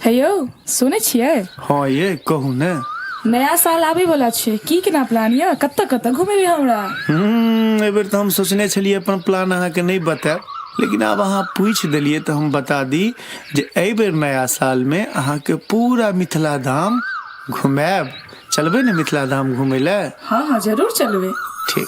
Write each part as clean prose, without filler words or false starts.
हे यौ सुने छियै? हाँ ये कहू ने। नया साल आबे वाला छै, की केना प्लान ये? कत्ता कत्ता घुमेबे हमरा? एबर तो हम सोचने छलिए अपन प्लान अहाँ के नहीं बताएब, लेकिन अब अहाँ पूछ दिलिए तो हम बता दी जे एबर नया साल में अहाँ के पूरा मिथिला धाम घुमाएब। चलबे ने मिथिला धाम घूमे ले? हाँ हाँ जरूर चलबे। ठीक।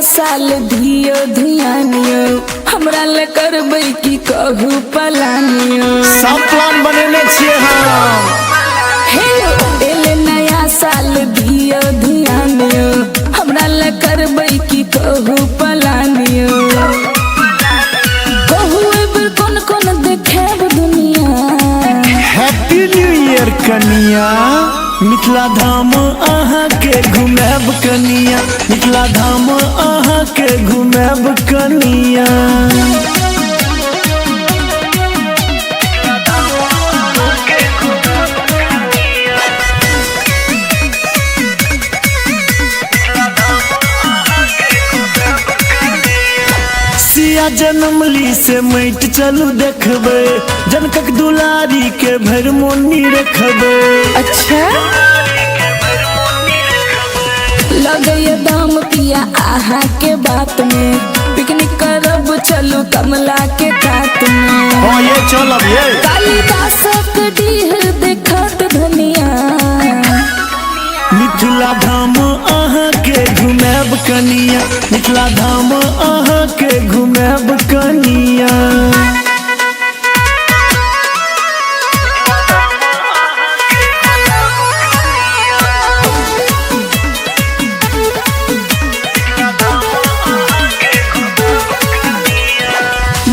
साल धियो धियानियो हमरा ले करबै की कहू पलानियो। सब प्लान बनेने छिए हम। हे एले नया साल धियो धियानियो हमरा ले करबै की कहू पलानियो। कहू एबर कोन कोन देखेब दुनिया। हैप्पी न्यू ईयर कनिया, मिथिला धाम अहाँ के घुमाएब कनिया, मिथिला धाम अहाँ के घुमाएब कनिया। सिया जनमली से मैट चलू देखबे, जनकक दुलारी के भर मोनी रखबे। अच्छा लगे दाम पिया आहा के बात में, पिकनिक करब चलू कमला के कात में। हाँ ये चलब ये। कालिदासक डीह देखत धनिया, मिथिला धाम अहाँ के घुमाएब कनिया, मिथिला धाम अहाँ के घुमाएब कनिया।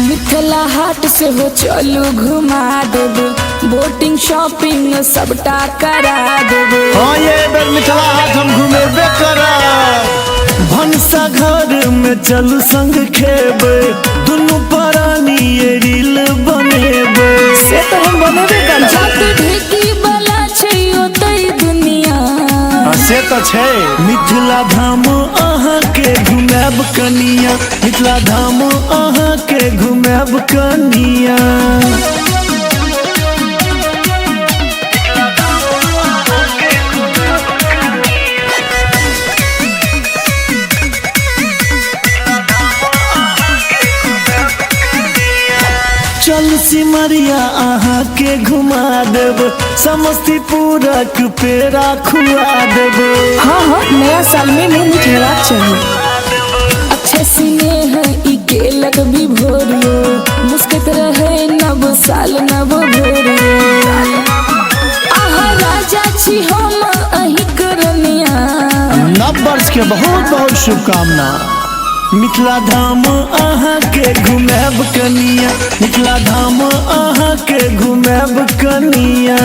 मिथिला हाट से हो चलू घुमा देब, बोटिंग शॉपिंग सबटा करा देब। हाँ ये बेर मिथिला हाट हम घुमेबे करब। भनसा घर में चलू संग खेबे, दुनू प्राणी ये रील बनेबे। से तो हम बनेबे करब। जात ढेकी वाला छै ओतै दुनिया। से तो छै। मिथिला धाम अहाँ के घुमाएब कनिया, मिथिला धाम अहाँ के घुमाएब कनिया। चल सिमरिया अहाँ के घुमा देब, समस्तीपुरक पेड़ा खुआ देब। हाँ हाँ नया साल में मुँह मिठेरा चाहिए। अच्छे सीने हैं ई केलक भी भोरियो, मुस्कुत रहे नव साल नव भोरियो। आहा राजा छी हम अही करनिया, नव वर्ष के बहुत बहुत शुभकामना। मिथिला धाम अहाँ के घुमाएब कनिया, मिथिला धाम अहाँ के घुमाएब कनिया।